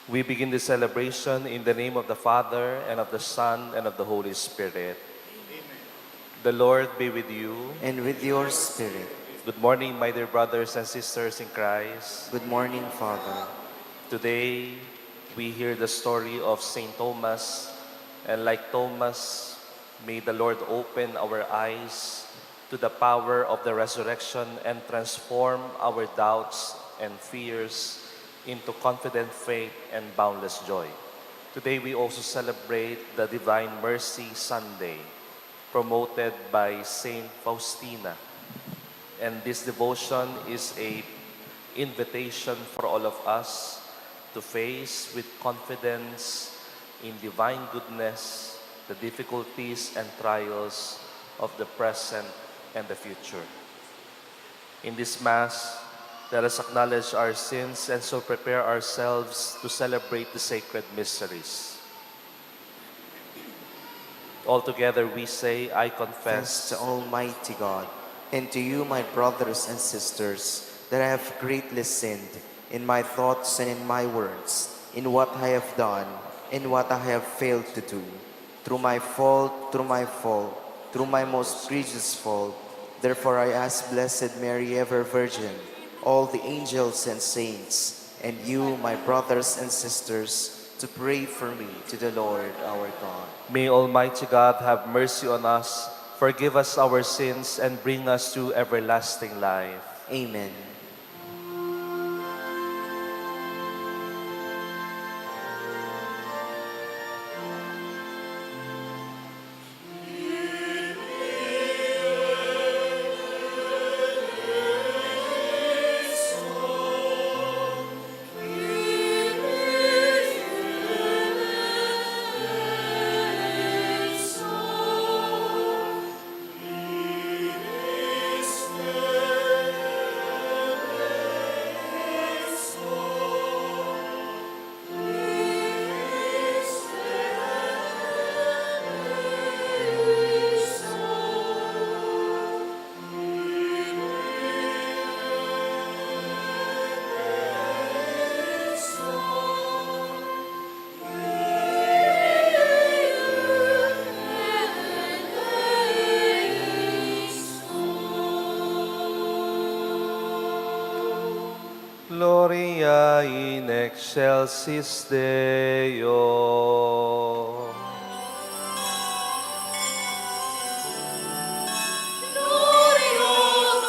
We begin the celebration in the name of the Father, and of the Son, and of the Holy Spirit. The Lord be with you. And with your spirit. Good morning, my dear brothers and sisters in Christ. Good morning, Father. Today, we hear the story of Saint Thomas, and like Thomas, may the Lord open our eyes to the power of the resurrection and transform our doubts and fears into confident faith and boundless joy. Today, we also celebrate the Divine Mercy Sunday, promoted by Saint Faustina. And this devotion is a invitation for all of us to face with confidence in divine goodness the difficulties and trials of the present and the future. In this Mass, let us acknowledge our sins and so prepare ourselves to celebrate the sacred mysteries. Altogether we say, I Thanks confess to Almighty God, and to you, my brothers and sisters, that I have greatly sinned in my thoughts and in my words, in what I have done, and what I have failed to do. Through my fault, through my most grievous fault. Therefore I ask Blessed Mary, ever Virgin, all the angels and saints, and you, my brothers and sisters, to pray for me to the Lord our God. May Almighty God have mercy on us, forgive us our sins, and bring us to everlasting life. Amen. Gloria in excelsis Deo. Gloria,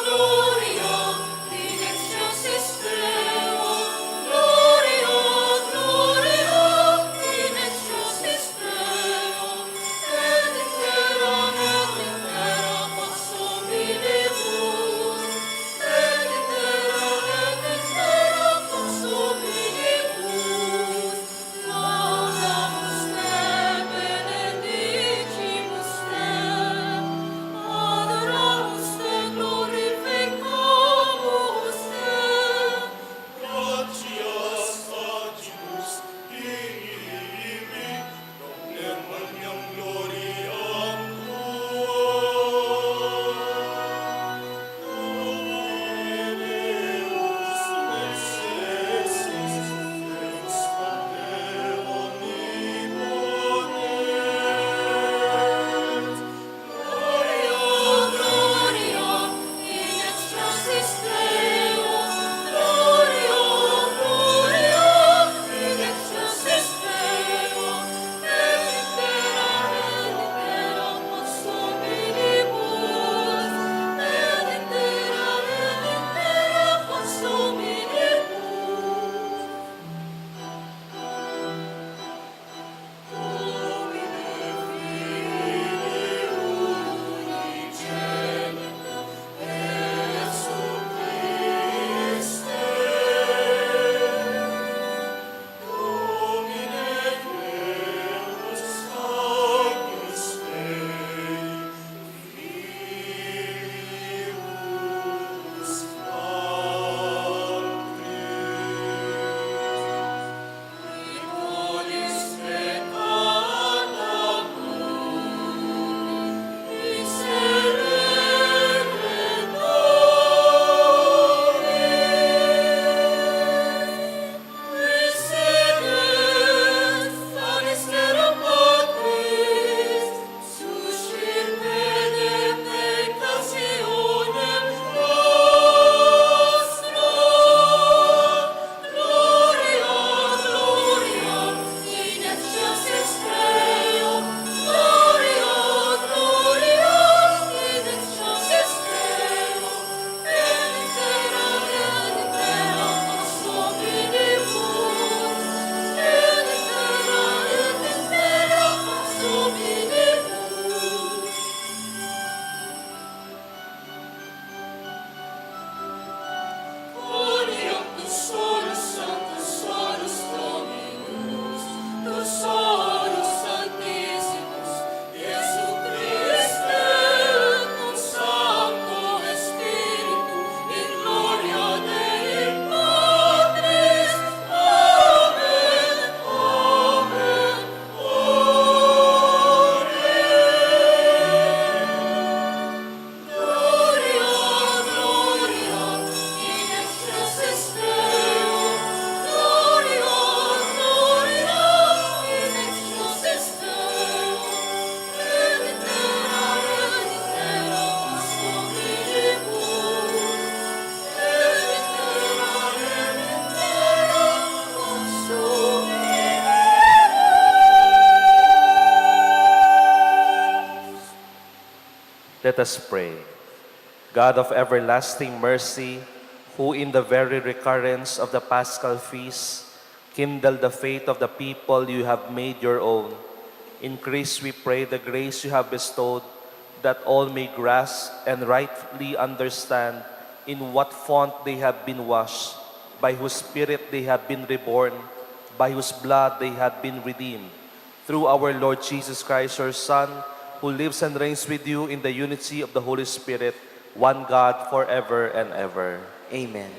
Gloria, in excelsis Deo. Gloria, Gloria, in excelsis Deo. Et in terra passo minibus. Et in terra passo minibus. Laudamus Te, Let us pray. God of everlasting mercy, who in the very recurrence of the Paschal feast kindled the faith of the people you have made your own, increase, we pray, the grace you have bestowed, that all may grasp and rightly understand in what font they have been washed, by whose Spirit they have been reborn, by whose blood they have been redeemed. Through our Lord Jesus Christ, your Son, who lives and reigns with you in the unity of the Holy Spirit, one God, forever and ever. Amen.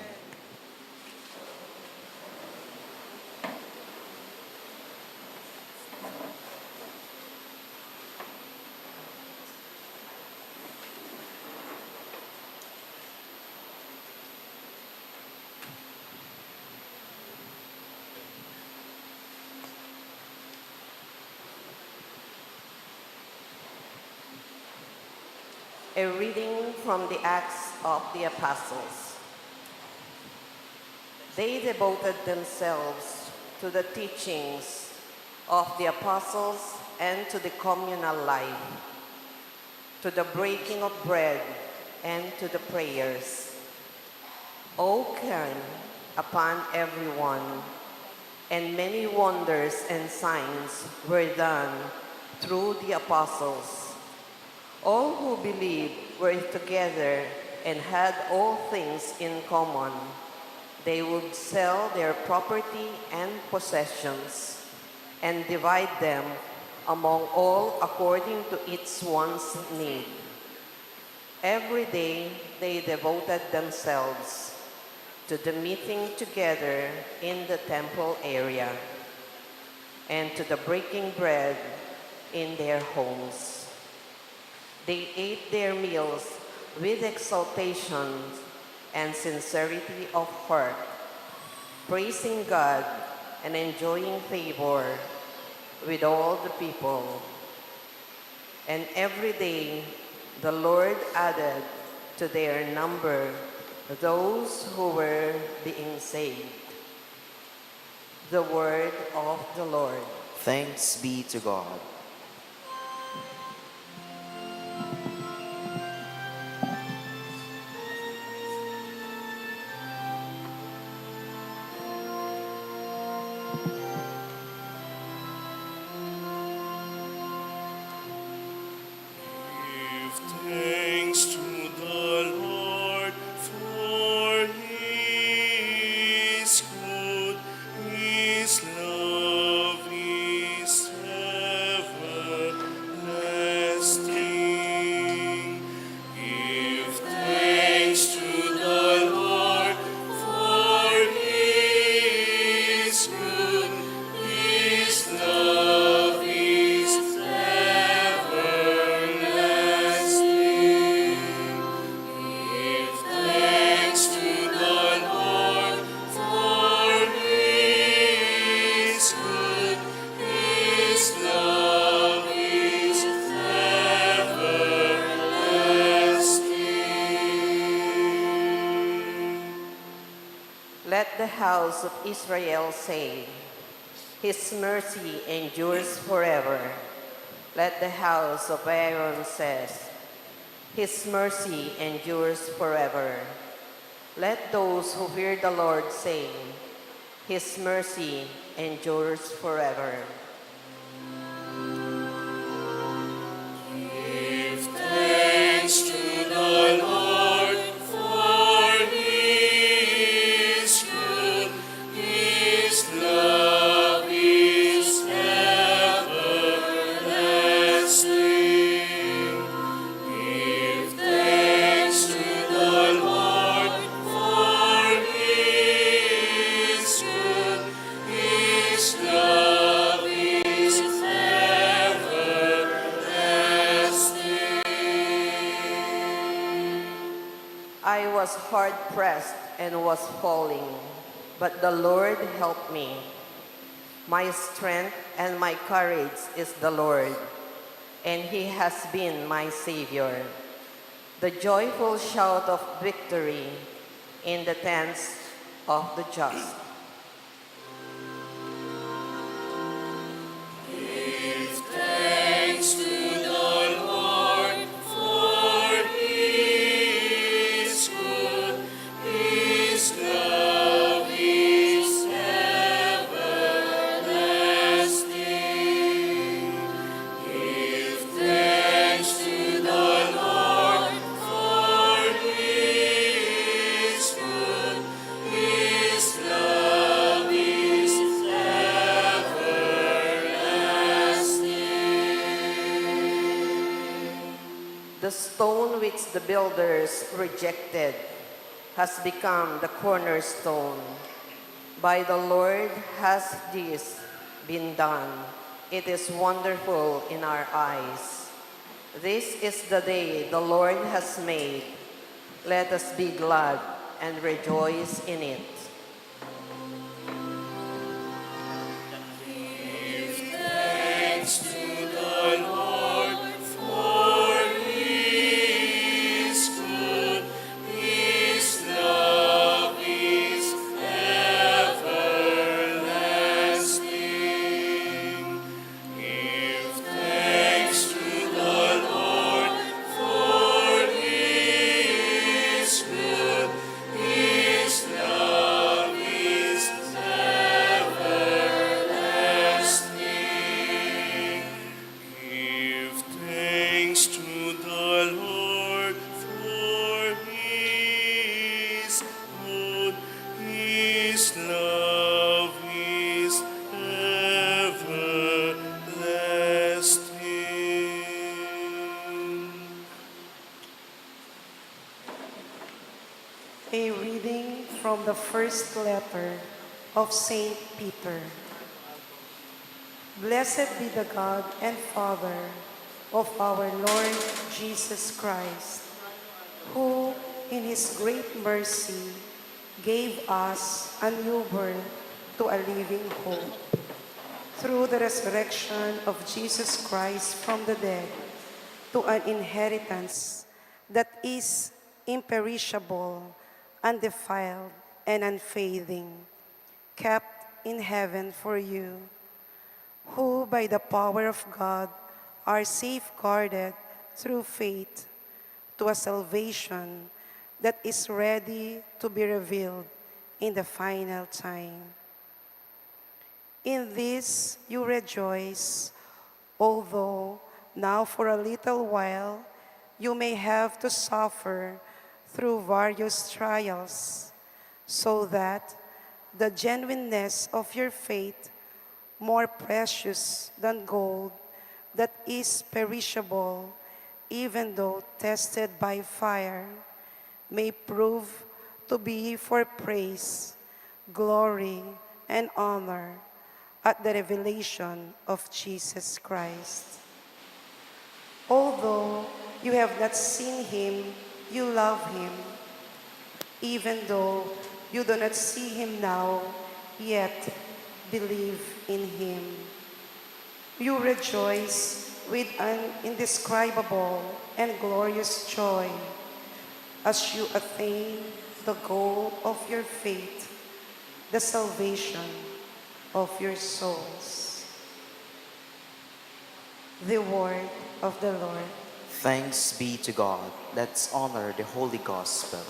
A reading from the Acts of the Apostles. They devoted themselves to the teachings of the apostles and to the communal life, to the breaking of bread and to the prayers. Awe came upon everyone, and many wonders and signs were done through the apostles. All who believed were together and had all things in common. They would sell their property and possessions and divide them among all according to each one's need. Every day they devoted themselves to the meeting together in the temple area and to the breaking bread in their homes. They ate their meals with exaltation and sincerity of heart, praising God and enjoying favor with all the people. And every day the Lord added to their number those who were being saved. The word of the Lord. Thanks be to God. Give thanks to the Lord, for He is good. His love is everlasting. Give thanks to the Lord, for He is good. His love is everlasting. Give thanks to the Lord, for He is good. His love is everlasting. Let the house of Israel say, His mercy endures forever. Let the house of Aaron says, His mercy endures forever. Let those who fear the Lord say, His mercy endures forever. Give thanks to the Lord, for He is good. His love is everlasting. Give thanks to the Lord, for He is good. His love is everlasting. I was hard pressed and was falling, but the Lord helped me. My strength and my courage is the Lord, and He has been my Savior. The joyful shout of victory in the tents of the just. Give thanks to the Lord, for The stone which the builders rejected has become the cornerstone. By the Lord has this been done. It is wonderful in our eyes. This is the day the Lord has made. Let us be glad and rejoice in it. Thanks to the Lord, for He is good. His love is everlasting. Give thanks to the Lord, for He is good. His love is everlasting. Give thanks to the Lord, for He is good. His love is everlasting. A reading from the first letter of Saint Peter. Blessed be the God and Father of our Lord Jesus Christ, who in his great mercy gave us a new birth to a living hope through the resurrection of Jesus Christ from the dead, to an inheritance that is imperishable, undefiled, and unfading, kept in heaven for you, who by the power of God are safeguarded through faith to a salvation that is ready to be revealed in the final time. In this you rejoice, although now for a little while you may have to suffer through various trials, so that the genuineness of your faith, more precious than gold that is perishable, even though tested by fire, may prove to be for praise, glory, and honor at the revelation of Jesus Christ. Although you have not seen him, you love him. Even though you do not see him now, yet believe in him. You rejoice with an indescribable and glorious joy as you attain the goal of your faith, the salvation of your souls. The word of the Lord. Thanks be to God. Let's honor the Holy Gospel.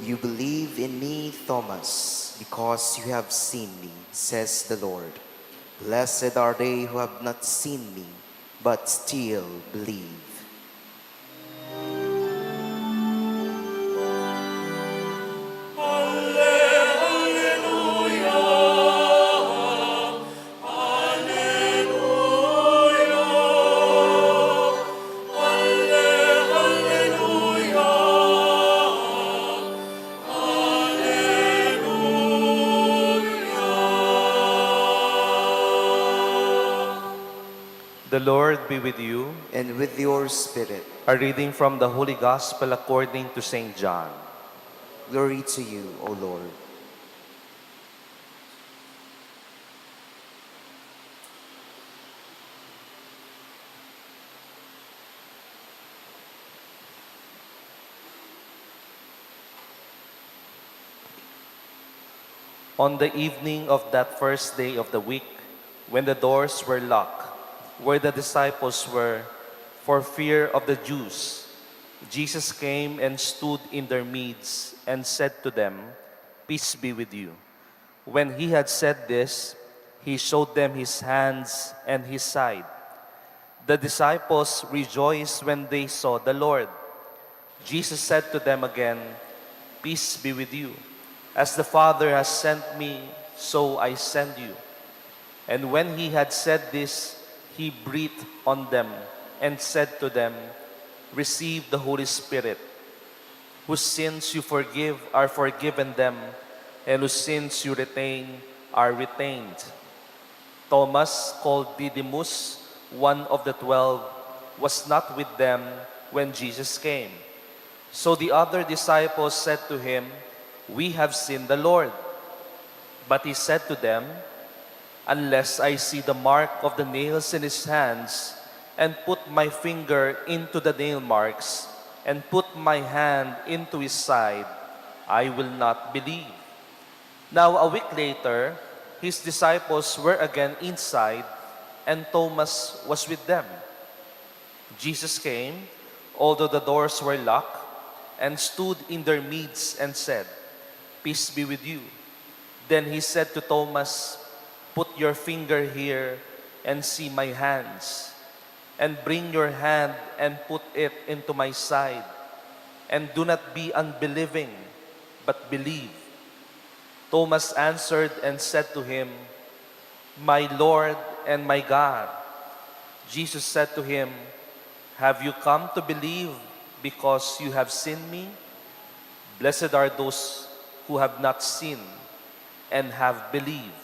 You believe in me, Thomas, because you have seen me, says the Lord. Blessed are they who have not seen me, but still believe. The Lord be with you. And with your spirit, A reading from the Holy Gospel according to St. John. glory to you, O Lord. On the evening of that first day of the week, when the doors were locked, where the disciples were, for fear of the Jews, Jesus came and stood in their midst and said to them, "Peace be with you." When he had said this, he showed them his hands and his side. The disciples rejoiced when they saw the Lord. Jesus said to them again, "Peace be with you. As the Father has sent me, so I send you." And when he had said this, he breathed on them and said to them, "Receive the Holy Spirit. Whose sins you forgive are forgiven them, and whose sins you retain are retained." Thomas, called Didymus, one of the 12, was not with them when Jesus came. So the other disciples said to him, "We have seen the Lord." But he said to them, "Unless I see the mark of the nails in his hands, and put my finger into the nail marks, and put my hand into his side, I will not believe." Now a week later, his disciples were again inside, and Thomas was with them. Jesus came, although the doors were locked, and stood in their midst and said, "Peace be with you." Then he said to Thomas, "Put your finger here and see my hands, and bring your hand and put it into my side, and do not be unbelieving, but believe." Thomas answered and said to him, "My Lord and my God." Jesus said to him, "Have you come to believe because you have seen me? Blessed are those who have not seen and have believed."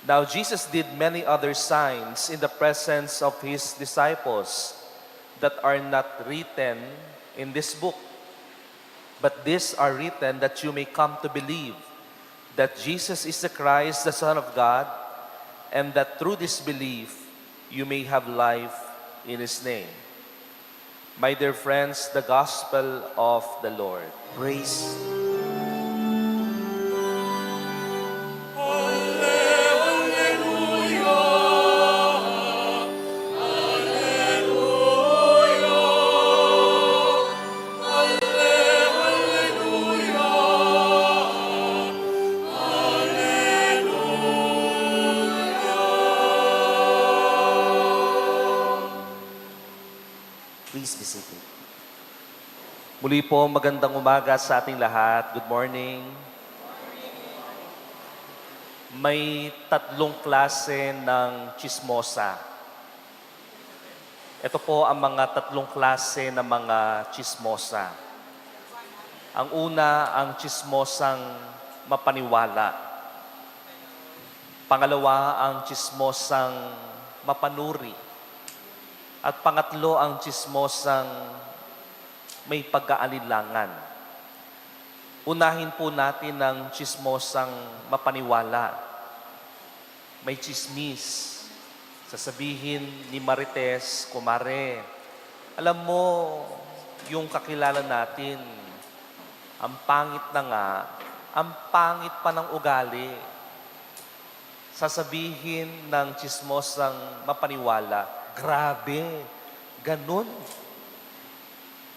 Now Jesus did many other signs in the presence of his disciples that are not written in this book. But these are written that you may come to believe that Jesus is the Christ, the Son of God, and that through this belief you may have life in his name. My dear friends, the gospel of the Lord. Praise. Please be seated. Muli po, magandang umaga sa ating lahat. Good morning. May tatlong klase ng chismosa. Ito po ang mga tatlong klase ng mga chismosa. Ang una, ang chismosang mapaniwala. Pangalawa, ang chismosang mapanuri. At pangatlo, ang chismosang may pag-aalilangan. Unahin po natin ang chismosang mapaniwala. May chismis. Sasabihin ni Marites, "Kumare, alam mo, yung kakilala natin, ang pangit na nga, ang pangit pa ng ugali." Sasabihin ng chismosang mapaniwala, "Grabe, ganun."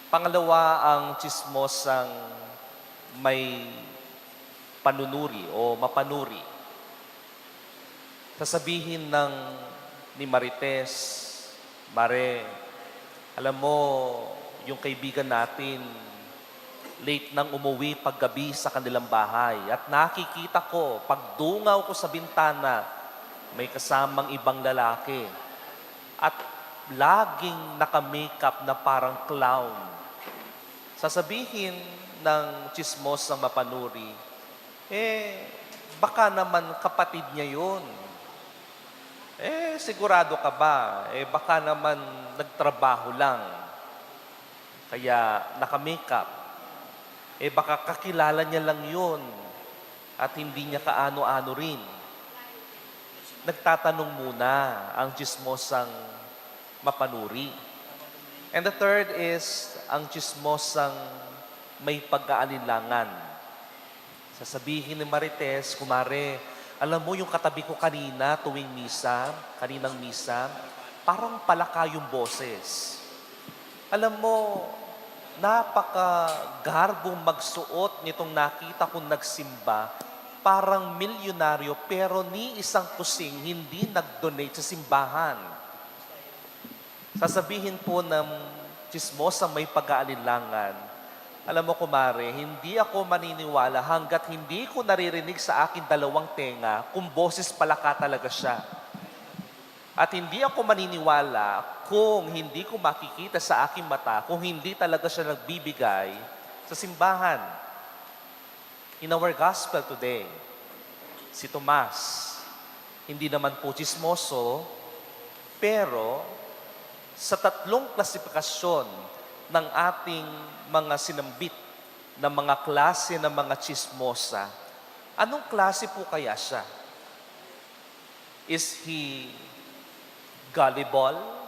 Pangalawa, ang chismosang may panunuri o mapanuri. Sasabihin ni Marites, "Mare, alam mo, yung kaibigan natin, late nang umuwi paggabi sa kanilang bahay. At nakikita ko, pagdungaw ko sa bintana, may kasamang ibang lalaki. At laging naka-makeup na parang clown." Sasabihin ng chismosang mapanuri, baka naman kapatid niya yun. Sigurado ka ba? Baka naman nagtrabaho lang. Kaya naka-makeup. Baka kakilala niya lang yun. At hindi niya kaano-ano rin. Nagtatanong muna ang chismosang mapanuri. And the third is ang chismosang may pag-aalinlangan. Sasabihin ni Marites, "Kumare, alam mo yung katabi ko kanina tuwing misa, kaninang misa, parang palaka yung boses. Alam mo, napakagarbong magsuot nitong nakita kong nagsimba. Parang milyonaryo pero ni isang kusing hindi nag-donate sa simbahan. Sasabihin po ng chismosa may pag-aalinlangan, alam mo kumare, hindi ako maniniwala hanggat hindi ko naririnig sa akin dalawang tenga kung boses palaka talaga siya. At hindi ako maniniwala kung hindi ko makikita sa aking mata, kung hindi talaga siya nagbibigay sa simbahan. In our gospel today, si Tomas, hindi naman po chismoso, pero sa tatlong klasifikasyon ng ating mga sinambit na mga klase ng mga chismosa, anong klase po kaya siya? Is he gullible?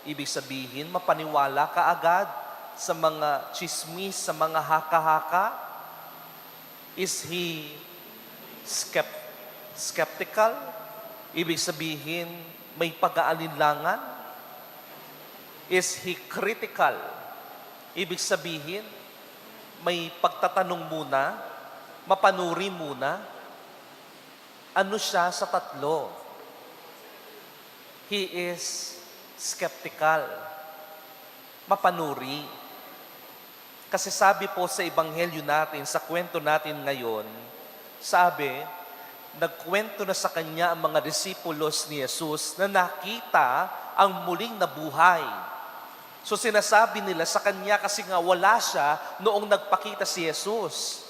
Ibig sabihin, mapaniwala ka agad sa mga chismis, sa mga haka-haka? Is he skeptical? Ibig sabihin, may pag-aalinlangan? Is he critical? Ibig sabihin, may pagtatanong muna, mapanuri muna. Ano siya sa tatlo? He is skeptical, mapanuri. Kasi sabi po sa ebanghelyo natin, sa kwento natin ngayon, sabi, nagkwento na sa kanya ang mga disipulos ni Jesus na nakita ang muling nabuhay. So sinasabi nila sa kanya kasi nga wala siya noong nagpakita si Jesus.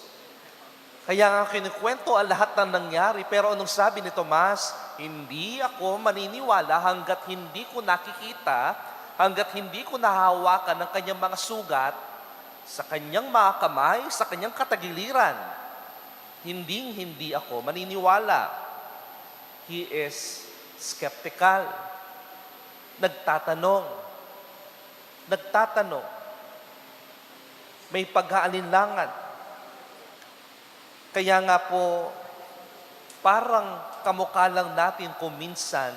Kaya nga kinikwento ang lahat ng nangyari, pero anong sabi ni Tomas? Hindi ako maniniwala hanggat hindi ko nakikita, hanggat hindi ko nahawakan ng kanyang mga sugat, sa kanyang mga kamay, sa kanyang katagiliran. Hindi ako maniniwala. He is skeptical. Nagtatanong. May pag-aalinlangan. Kaya nga po, parang kamukha lang natin kung minsan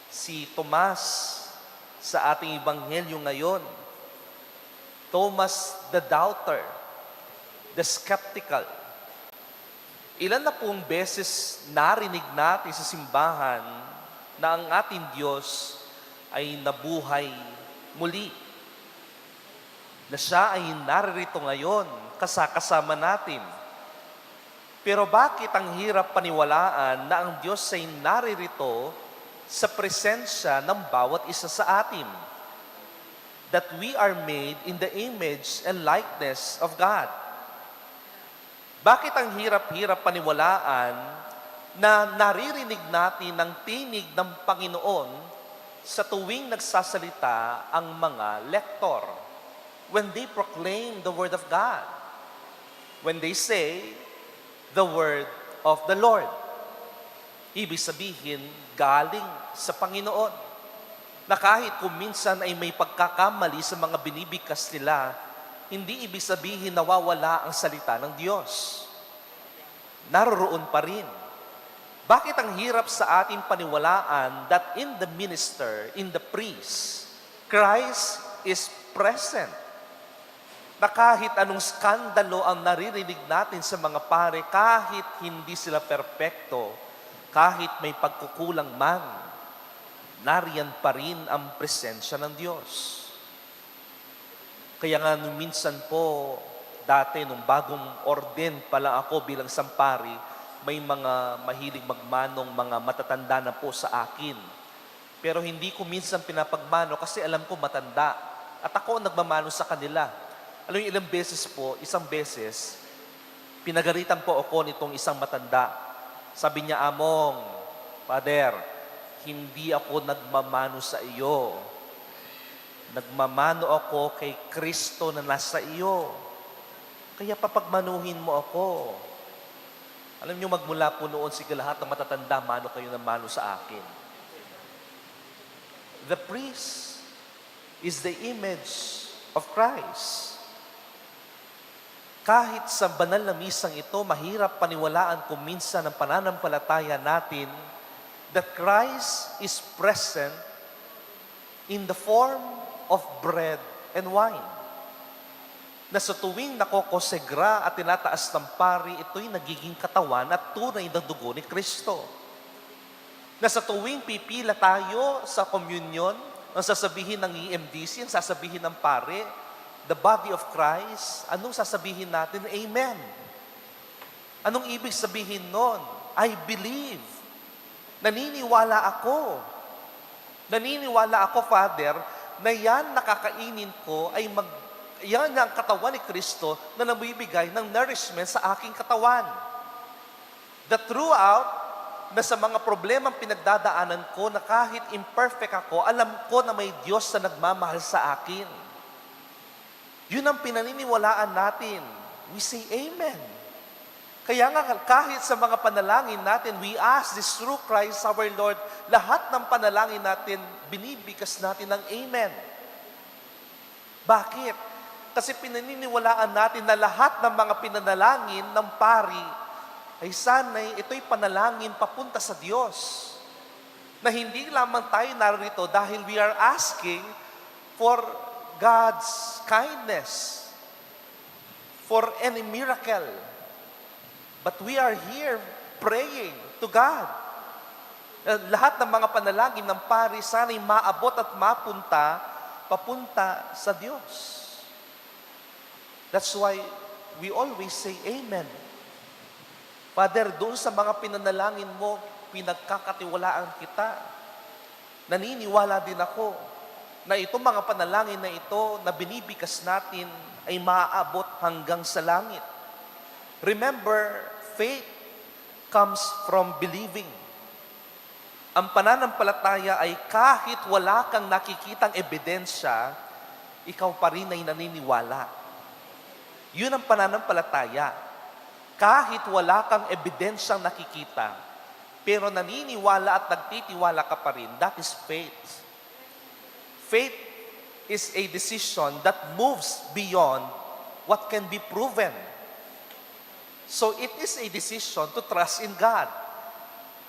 si Tomas sa ating ebanghelyo ngayon. Thomas the doubter, the skeptical. Ilan na pong beses narinig natin sa simbahan na ang ating Diyos ay nabuhay muli. Na siya ay naririto ngayon, kasama natin. Pero bakit ang hirap paniwalaan na ang Diyos ay naririto sa presensya ng bawat isa sa atin? That we are made in the image and likeness of God. Bakit ang hirap-hirap paniwalaan na naririnig natin ang tinig ng Panginoon sa tuwing nagsasalita ang mga lektor? When they proclaim the Word of God. When they say, the Word of the Lord. Ibig sabihin, galing sa Panginoon. Na kahit kung minsan ay may pagkakamali sa mga binibigkas nila, hindi ibig sabihin nawawala ang salita ng Diyos. Naroroon pa rin. Bakit ang hirap sa ating paniwalaan that in the minister, in the priest, Christ is present? Na kahit anong skandalo ang naririnig natin sa mga pare, kahit hindi sila perpekto, kahit may pagkukulang man, nariyan pa rin ang presensya ng Diyos. Kaya nga nung minsan po, dati nung bagong orden pa lang ako bilang sampari, may mga mahilig magmanong mga matatanda na po sa akin. Pero hindi ko minsan pinapagmano kasi alam ko matanda. At ako ang nagmamano sa kanila. Alam niyo, ilang beses po, isang beses, pinagalitan po ako nitong isang matanda. Sabi niya, Among, Father, hindi ako nagmamano sa iyo. Nagmamano ako kay Kristo na nasa iyo. Kaya papagmanuhin mo ako. Alam niyo, magmula po noon, sige lahat ng matatanda, mano kayo ng mano sa akin. The priest is the image of Christ. Kahit sa banal na misang ito, mahirap paniwalaan kung minsan ang pananampalataya natin that Christ is present in the form of bread and wine. na sa tuwing nakokosegra at tinataas ng pari, ito'y nagiging katawan at tunay na dugo ni Kristo. Na sa tuwing pipila tayo sa communion, ang sasabihin ng EMDC, ang sasabihin ng pare, the body of Christ, anong sasabihin natin? Amen. Anong ibig sabihin nun? I believe. Naniniwala ako. Naniniwala ako, Father, na yan nakakainin ko ay yan ang katawan ni Kristo na nabibigay ng nourishment sa aking katawan. That throughout, na sa mga problemang pinagdadaanan ko, na kahit imperfect ako, alam ko na may Diyos na nagmamahal sa akin. Yun ang pinaniniwalaan natin. We say Amen. Kaya nga kahit sa mga panalangin natin, we ask this through Christ our Lord, lahat ng panalangin natin, binibigas natin ng Amen. Bakit? Kasi pinaniniwalaan natin na lahat ng mga pinanalangin ng pari ay sana'y ito'y panalangin papunta sa Diyos. Na hindi lamang tayo narito dahil we are asking for God's kindness, for any miracle. But we are here praying to God. Lahat ng mga panalangin ng pari sana'y maabot at papunta sa Diyos. That's why we always say Amen. Father, doon sa mga pinanalangin mo, pinagkakatiwalaan kita. Naniniwala din ako na itong mga panalangin na ito na binibigas natin ay maaabot hanggang sa langit. Remember, faith comes from believing. Ang pananampalataya ay kahit wala kang nakikitang ebidensya, ikaw pa rin ay naniniwala. Yun ang pananampalataya. Kahit wala kang ebidensyang nakikita, pero naniniwala at nagtitiwala ka pa rin, that is faith. Faith is a decision that moves beyond what can be proven. So it is a decision to trust in God,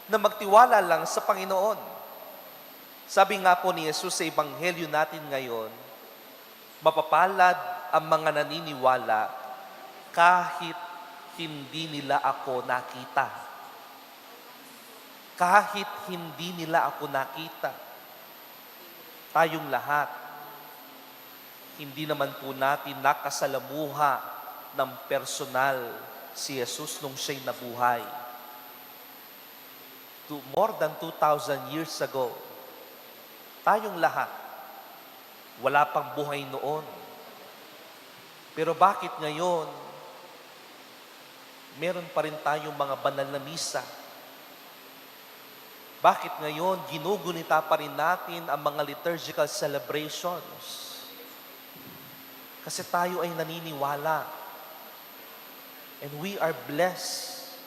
na magtiwala lang sa Panginoon. Sabi nga po ni Jesus sa Ebanghelyo natin ngayon, mapapalad ang mga naniniwala kahit hindi nila ako nakita. Kahit hindi nila ako nakita. Tayong lahat, hindi naman po natin nakasalamuha ng personal si Jesus nung siya'y nabuhay. More than 2,000 years ago, tayong lahat, wala pang buhay noon. Pero bakit ngayon, meron pa rin tayong mga banal na misa? Bakit ngayon, ginugunita pa rin natin ang mga liturgical celebrations? Kasi tayo ay naniniwala. And we are blessed.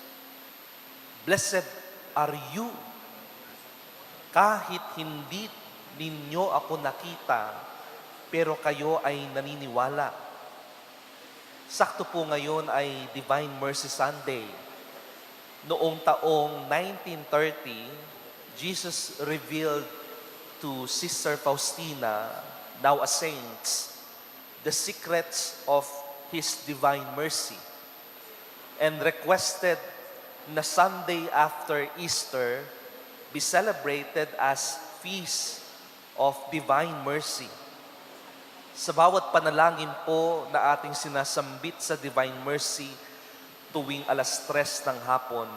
Blessed are you. Kahit hindi ninyo ako nakita, pero kayo ay naniniwala. Sakto po ngayon ay Divine Mercy Sunday. Noong taong 1930, Jesus revealed to Sister Faustina, now a saint, the secrets of His divine mercy and requested na Sunday after Easter be celebrated as Feast of Divine Mercy. Sa bawat panalangin po na ating sinasambit sa Divine Mercy tuwing 3:00 ng hapon,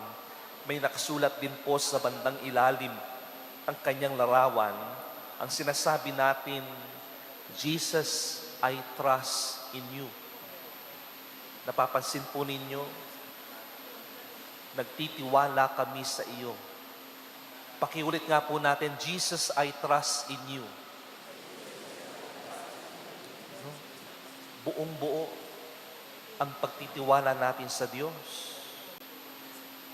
may nakasulat din po sa bandang ilalim ang kanyang larawan. Ang sinasabi natin, Jesus, I trust in you. Napapansin po ninyo, nagtitiwala kami sa iyo. Pakiulit nga po natin, Jesus, I trust in you. Buong-buo ang pagtitiwala natin sa Diyos.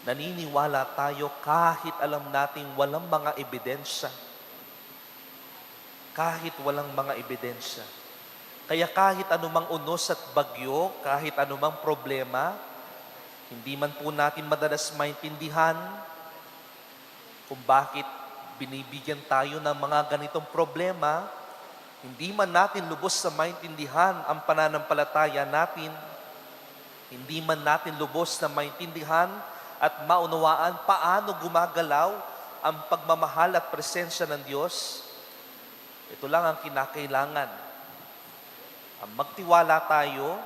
Naniniwala tayo kahit alam nating walang mga ebidensya. Kahit walang mga ebidensya. Kaya kahit anumang unos at bagyo, kahit anumang problema, hindi man po natin madalas maintindihan kung bakit binibigyan tayo ng mga ganitong problema, Hindi man natin lubos na maintindihan ang pananampalataya natin, hindi man natin lubos na maintindihan at maunawaan paano gumagalaw ang pagmamahal at presensya ng Diyos, ito lang ang kinakailangan. Ang magtiwala tayo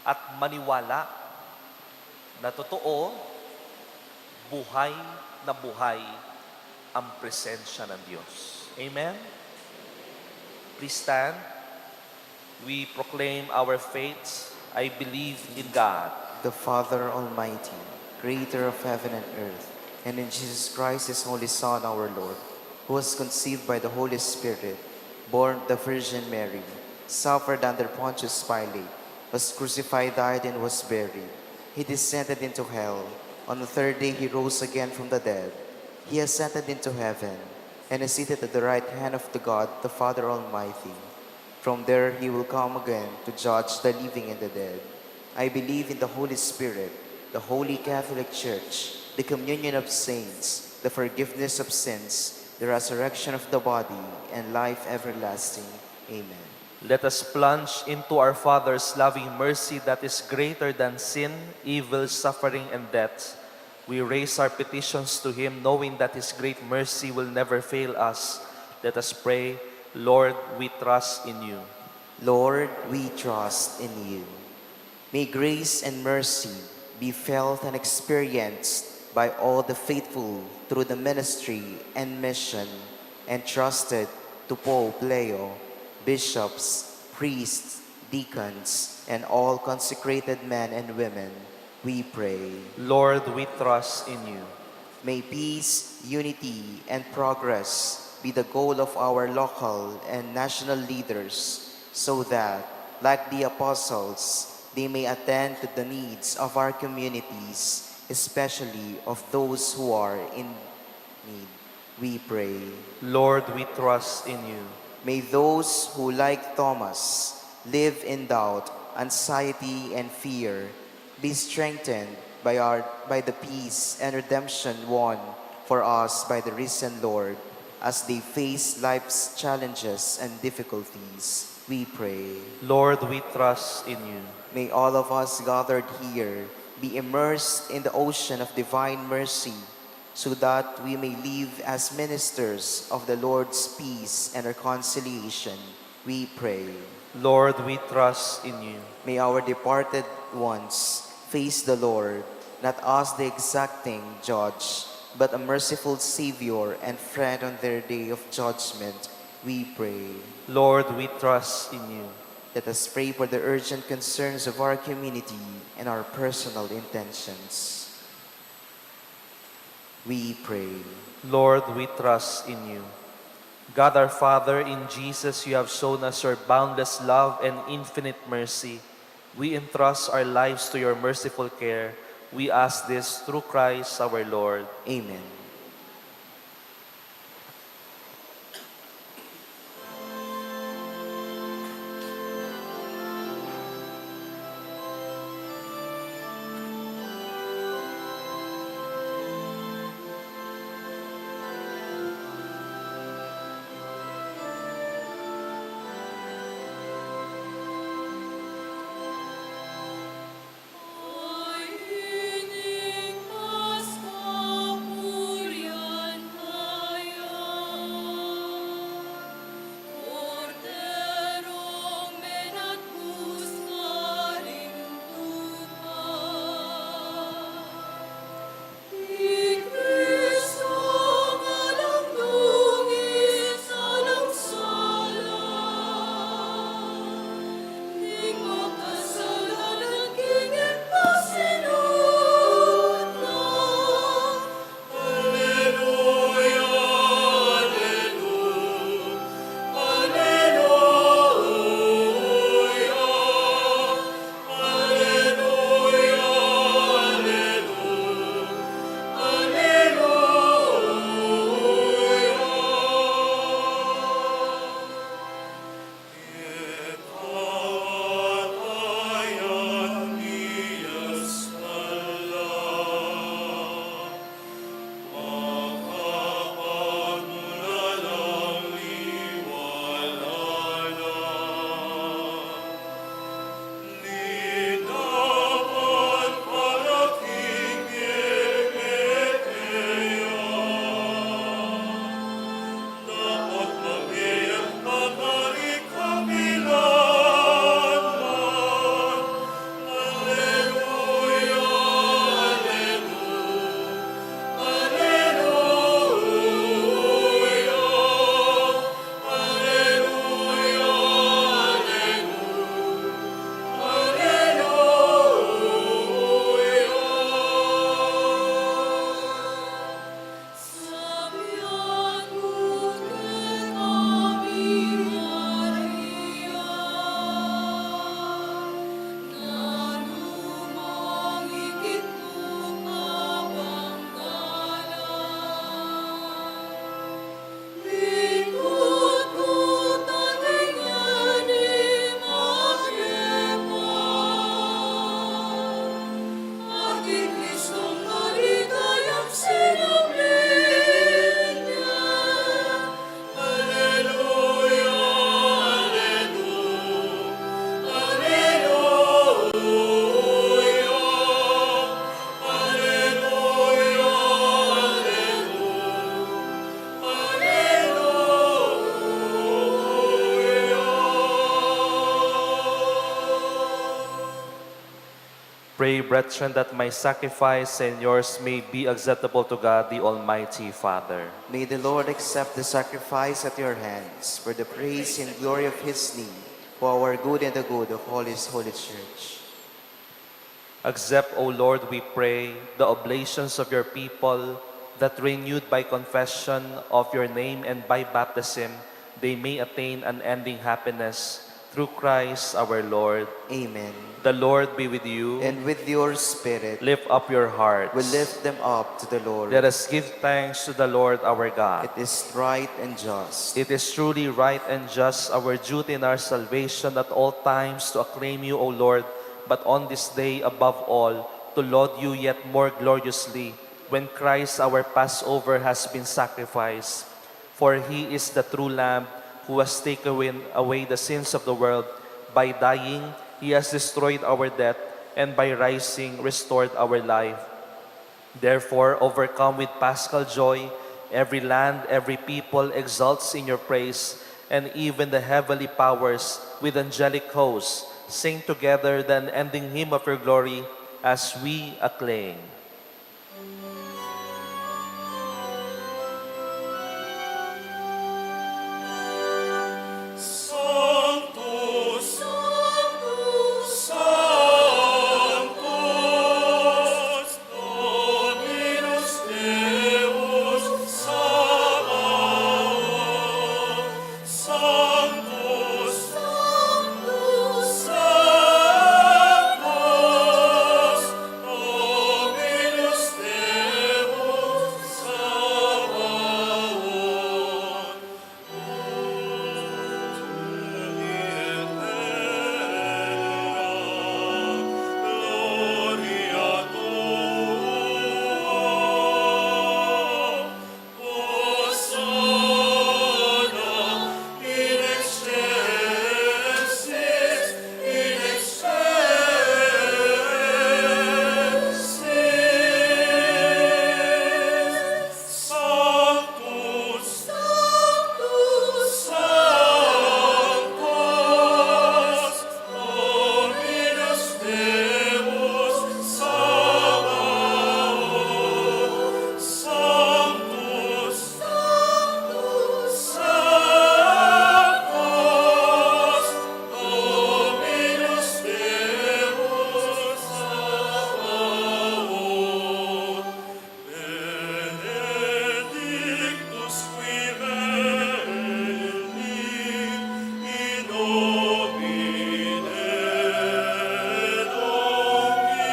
at maniwala na totoo, buhay na buhay ang presensya ng Diyos. Amen? Please stand. We proclaim our faith. I believe in God, the Father Almighty, creator of heaven and earth, and in Jesus Christ, his only Son, our Lord, who was conceived by the Holy Spirit, born of the Virgin Mary, suffered under Pontius Pilate, was crucified, died, and was buried. He descended into hell. On the third day he rose again from the dead. He ascended into heaven, and is seated at the right hand of the God, the Father Almighty. From there he will come again to judge the living and the dead. I believe in the Holy Spirit, the Holy Catholic Church, the communion of saints, the forgiveness of sins, the resurrection of the body, and life everlasting. Amen. let us plunge into our Father's loving mercy that is greater than sin, evil, suffering, and death. We raise our petitions to Him, knowing that His great mercy will never fail us. Let us pray. Lord, we trust in You. Lord, we trust in You. May grace and mercy be felt and experienced by all the faithful through the ministry and mission entrusted to Pope Leo, bishops, priests, deacons, and all consecrated men and women, we pray. Lord, we trust in You. May peace, unity, and progress be the goal of our local and national leaders, so that, like the apostles, they may attend to the needs of our communities, especially of those who are in need. We pray. Lord, we trust in You. May those who, like Thomas, live in doubt, anxiety, and fear, be strengthened by the peace and redemption won for us by the risen Lord as they face life's challenges and difficulties. We pray. Lord, we trust in You. May all of us gathered here be immersed in the ocean of divine mercy, so that we may live as ministers of the Lord's peace and reconciliation. We pray. Lord, we trust in You. May our departed ones face the Lord, not as the exacting judge, but a merciful Savior and friend on their day of judgment. We pray. Lord, we trust in You. Let us pray for the urgent concerns of our community and our personal intentions. We pray. Lord, we trust in You. God our Father, in Jesus You have shown us Your boundless love and infinite mercy. We entrust our lives to Your merciful care. We ask this through Christ our Lord. Amen. Aening Pascha Pray, brethren, that my sacrifice and yours may be acceptable to God, the Almighty Father. May the Lord accept the sacrifice at your hands for the praise and glory of his name, for our good and the good of all his holy church. Accept, O Lord, we pray, the oblations of your people, that renewed by confession of your name and by baptism, they may attain unending happiness through Christ our Lord. Amen. The Lord be with you. And with your spirit, Lift up your hearts. we lift them up to the Lord. Let us give thanks to the Lord our God. It is right and just. It is truly right and just, our duty and our salvation at all times to acclaim you, O Lord, but on this day above all, to laud you yet more gloriously, when Christ our Passover has been sacrificed. For he is the true Lamb who has taken away the sins of the world. By dying, he has destroyed our death, and by rising, restored our life. Therefore, overcome with paschal joy, every land, every people exults in your praise, and even the heavenly powers with angelic hosts sing together the unending hymn of your glory as we acclaim. Sanctus, Sanctus, Sanctus, Dominus Deus Sabaoth. Sanctus, Sanctus, Sanctus, Dominus Deus Sabaoth. Gloria Hosanna in excelsis, in excelsis. Sanctus, Sanctus, Sanctus, Dominus Deus Sabaoth. Sanctus, Sanctus, Sanctus, Dominus Deus Sabaoth. Benedictus qui venit in nomine Domini.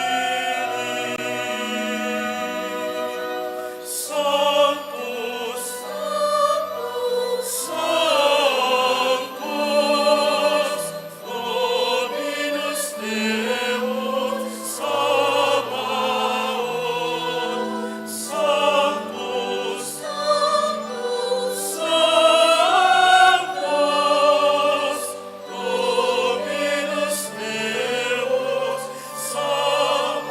Sanctus, Sanctus, Dominus Deus Sabaoth. Sanctus, Sanctus, Dominus Deus Sabaoth.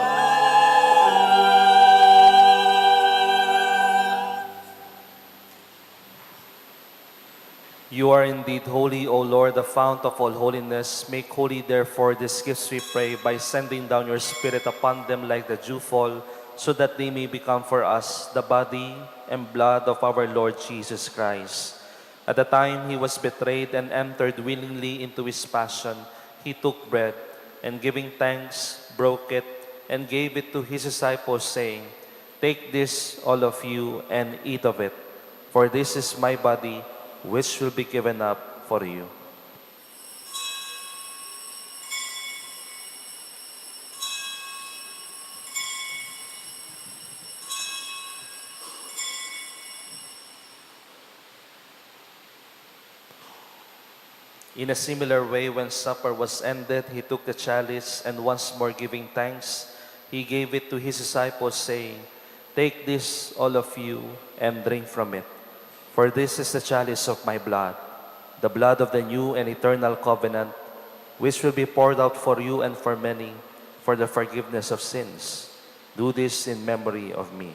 You are indeed holy, O Lord, the fount of all holiness. Make holy, therefore, these gifts, we pray, by sending down your Spirit upon them like the dewfall, so that they may become for us the body and blood of our Lord Jesus Christ. At the time he was betrayed and entered willingly into his passion, he took bread, and giving thanks, broke it, and gave it to his disciples, saying, "Take this, all of you, and eat of it, for this is my body, which will be given up for you." In a similar way, when supper was ended, he took the chalice, and once more giving thanks, he gave it to his disciples, saying, "Take this, all of you, and drink from it. For this is the chalice of my blood, the blood of the new and eternal covenant, which will be poured out for you and for many for the forgiveness of sins. Do this in memory of me."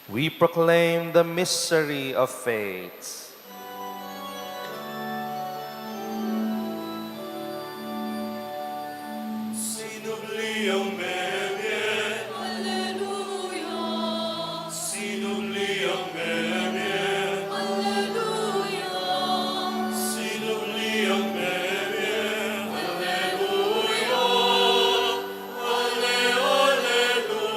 We proclaim the mystery of faith. Sinubli ang bebye, Alleluia. sinubli ang bebye, Alleluia. sinubli ang bebye. Alleluia, alle, allelu,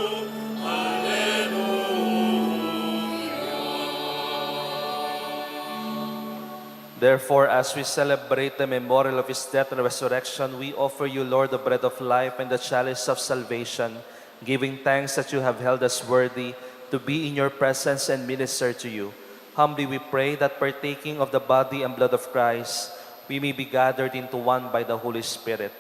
Therefore, as we celebrate the memorial of his death and resurrection, we offer you, Lord, the bread of life and the chalice of salvation, giving thanks that you have held us worthy to be in your presence and minister to you. Humbly we pray that partaking of the body and blood of Christ, we may be gathered into one by the Holy Spirit.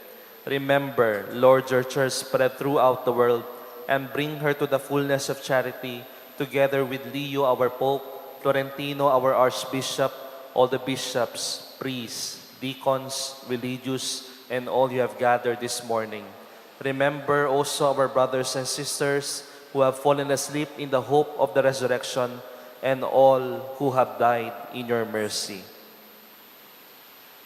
Remember, Lord, your church spread throughout the world and bring her to the fullness of charity, together with Leo, our Pope, Florentino, our Archbishop, all the bishops, priests, deacons, religious, and all you have gathered this morning. Remember also our brothers and sisters who have fallen asleep in the hope of the resurrection, and all who have died in your mercy.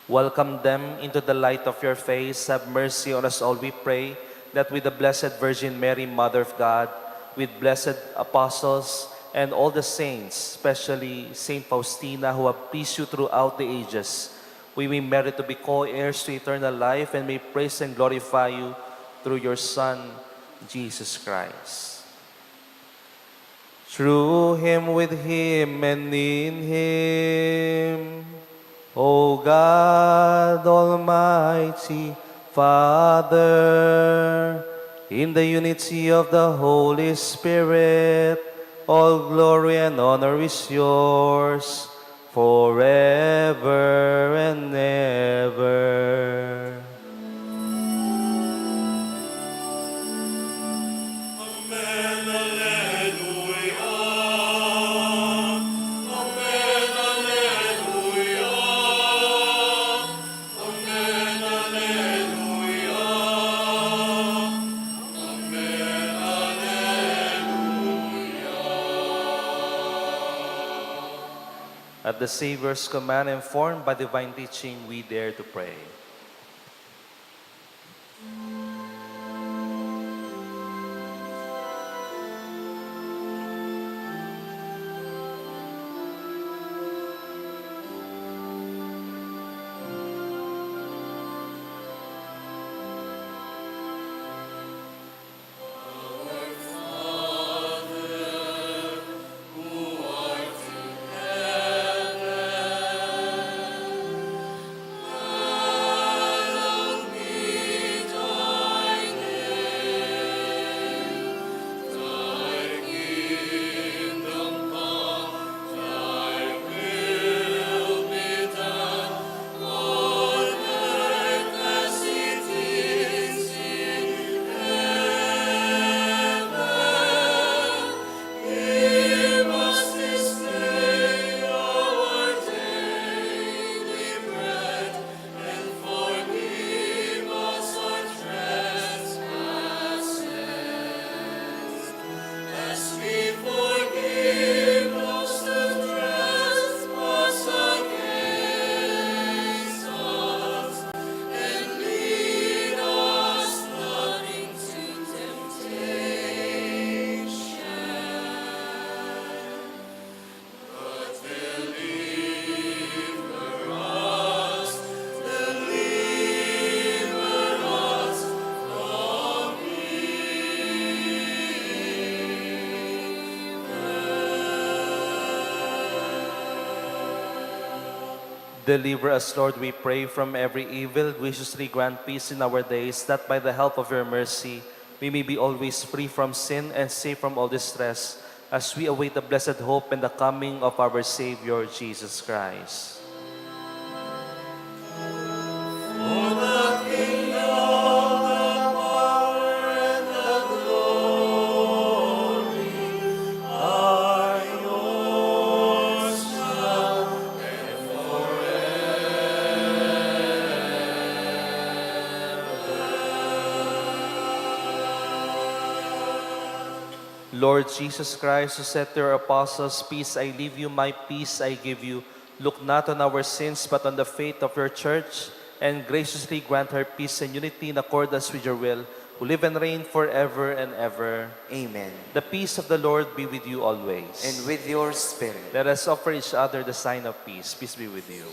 Welcome them into the light of your face. Have mercy on us all, we pray, that with the Blessed Virgin Mary, Mother of God, with blessed apostles, and all the saints, especially Saint Faustina, who have pleased you throughout the ages, we may merit to be co-heirs to eternal life and may praise and glorify you through your Son, Jesus Christ. Through him, with him, and in him, O God, Almighty Father, in the unity of the Holy Spirit, all glory and honor is yours forever and ever. Amen, alleluia. Amen, alleluia. Amen, alleluia. Amen, alleluia. At the Savior's command, informed by divine teaching, we dare to pray. Give us this day our daily bread, and forgive us our trespasses, as we forgive those who trespass against us. And lead us not into temptation, but deliver us from Deliver us, Lord, we pray, from every evil. Graciously grant peace in our days, that by the help of your mercy, we may be always free from sin and safe from all distress, as we await the blessed hope and the coming of our Savior, Jesus Christ. For the kingdom, the power, and the glory are yours now and forever. Lord Jesus Christ, who said to your apostles, "Peace I leave you, my peace I give you," look not on our sins, but on the faith of your church, and graciously grant her peace and unity in accordance with your will, who live and reign forever and ever. Amen. The peace of the Lord be with you always. And with your spirit. Let us offer each other the sign of peace. Peace be with you.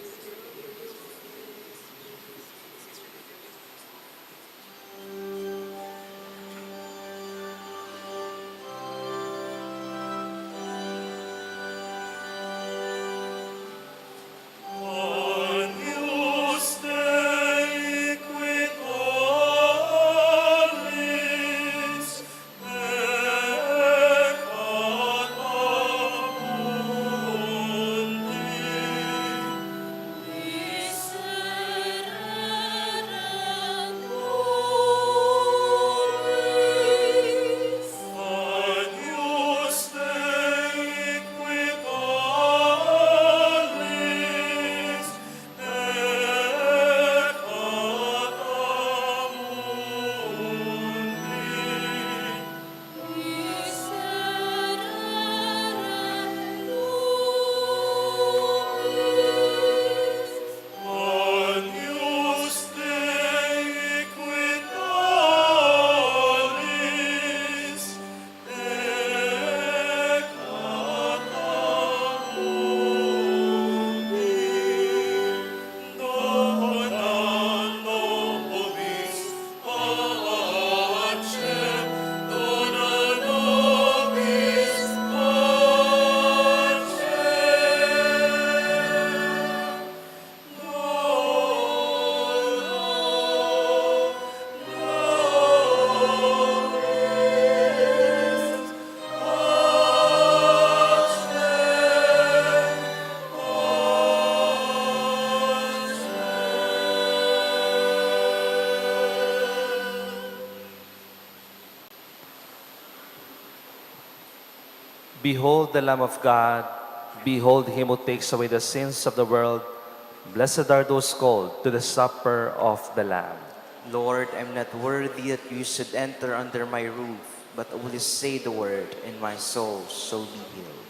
Agnus Dei qui tollis peccata mundi. Miserere nobis. Agnus Dei qui tollis peccata mundi. Agnus Dei qui tollis peccata mundi. Dona nobis pacem, dona nobis pacem. Behold the Lamb of God. Behold him who takes away the sins of the world. Blessed are those called to the supper of the Lamb. Lord, I'm not worthy that you should enter under my roof, but only say the word, and my soul shall be healed.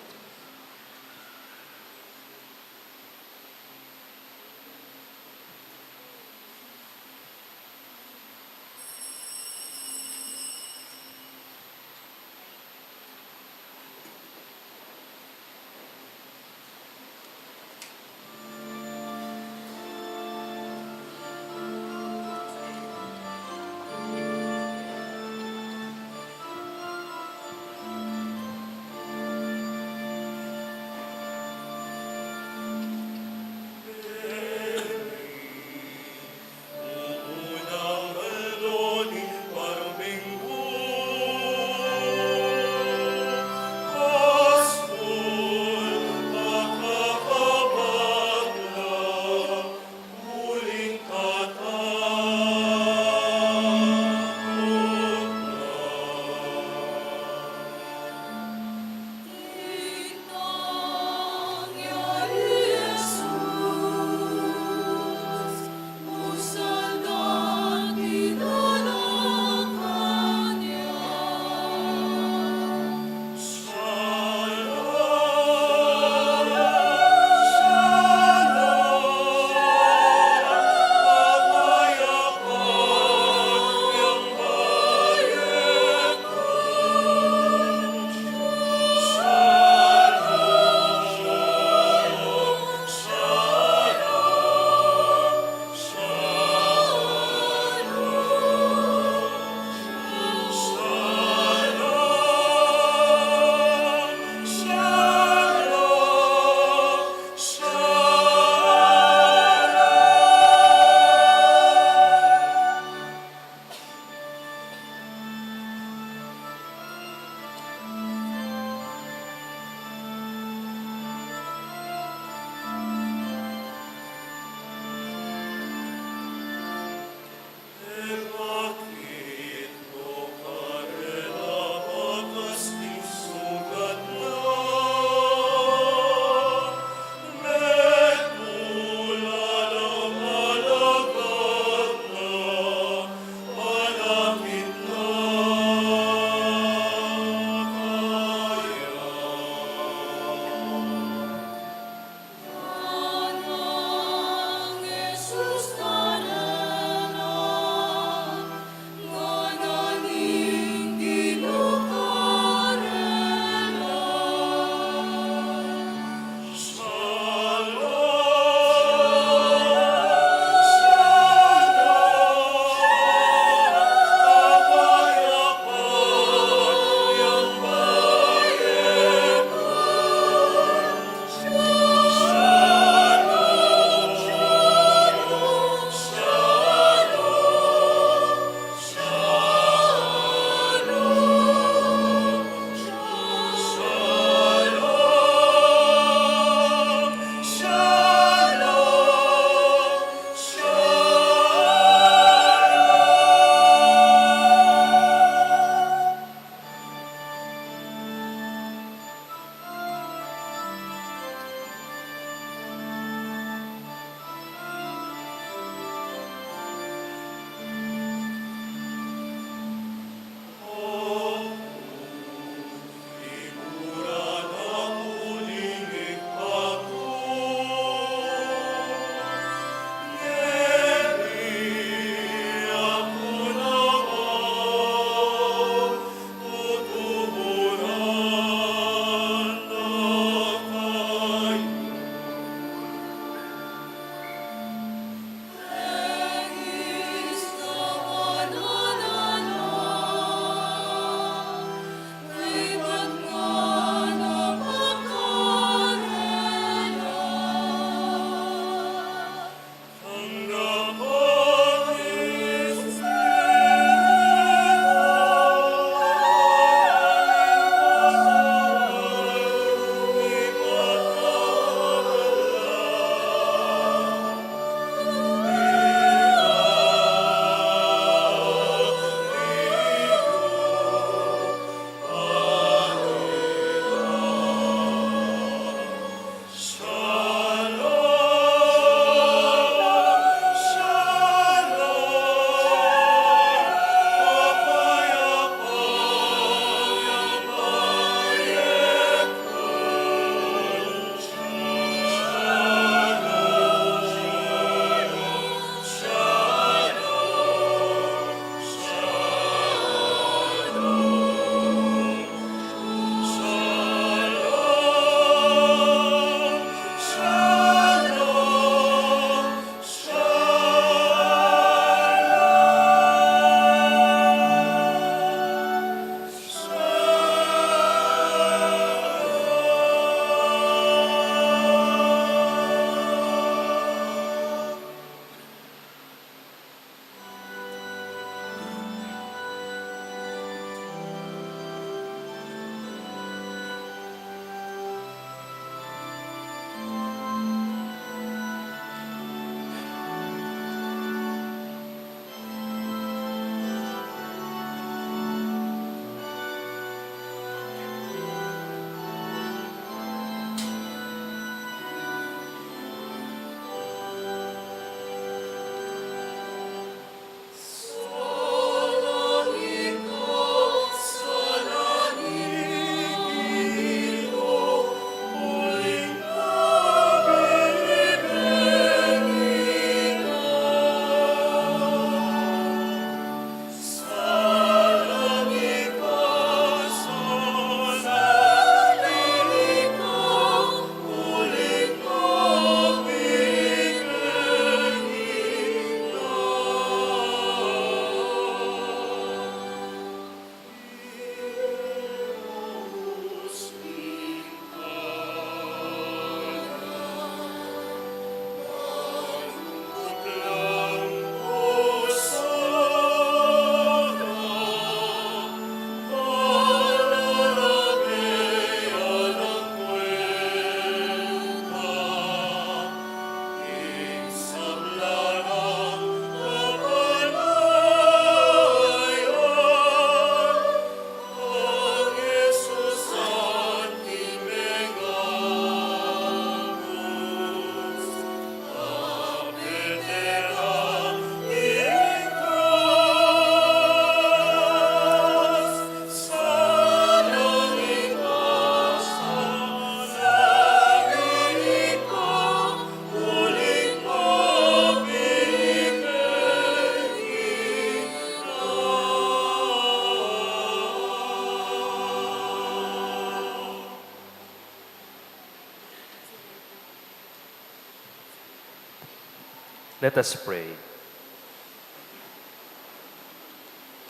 Let us pray.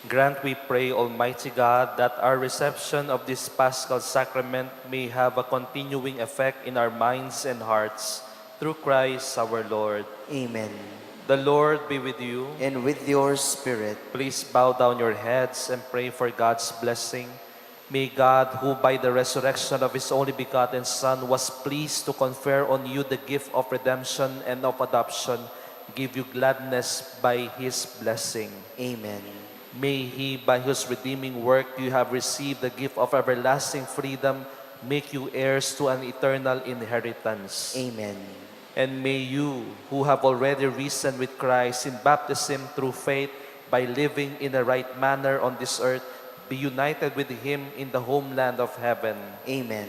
Grant, we pray, Almighty God, that our reception of this Paschal Sacrament may have a continuing effect in our minds and hearts through Christ our Lord. Amen. The Lord be with you. And with your spirit, Please bow down your heads and pray for God's blessing. May God, who by the resurrection of His only begotten Son was pleased to confer on you the gift of redemption and of adoption, give you gladness by His blessing. amen. May He, by whose redeeming work you have received the gift of everlasting freedom, make you heirs to an eternal inheritance. Amen. And may you, who have already risen with Christ in baptism through faith, by living in the right manner on this earth, be united with Him in the homeland of heaven. Amen.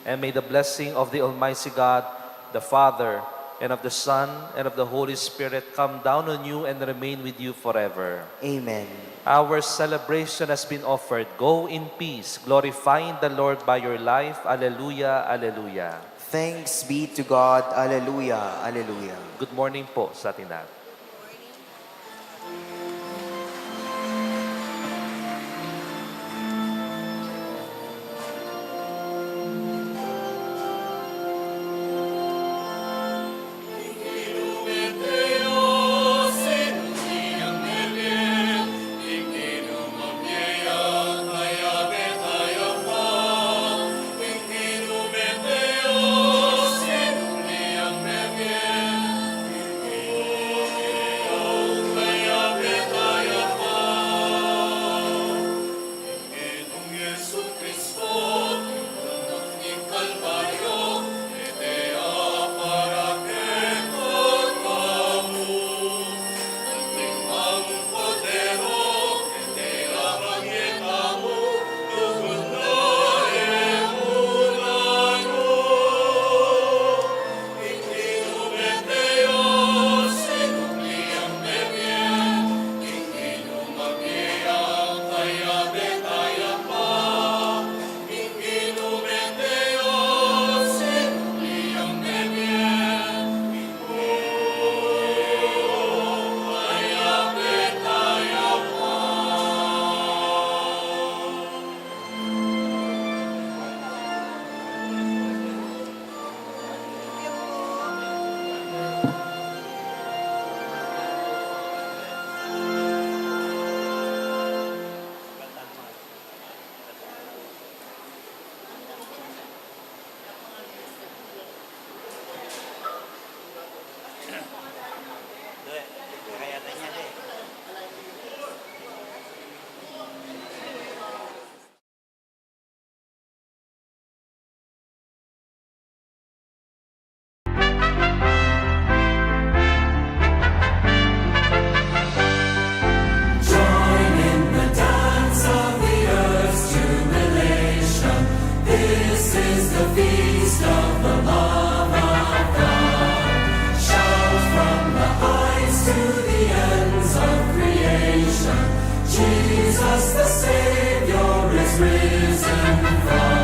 And may the blessing of the Almighty God, the Father, and of the Son, and of the Holy Spirit come down on you and remain with you forever. Amen. Our celebration has been offered. Go in peace, glorifying the Lord by your life. Alleluia, alleluia. Thanks be to God. Alleluia. Alleluia. Good morning po sa ating lahat. Jesus the Savior is risen from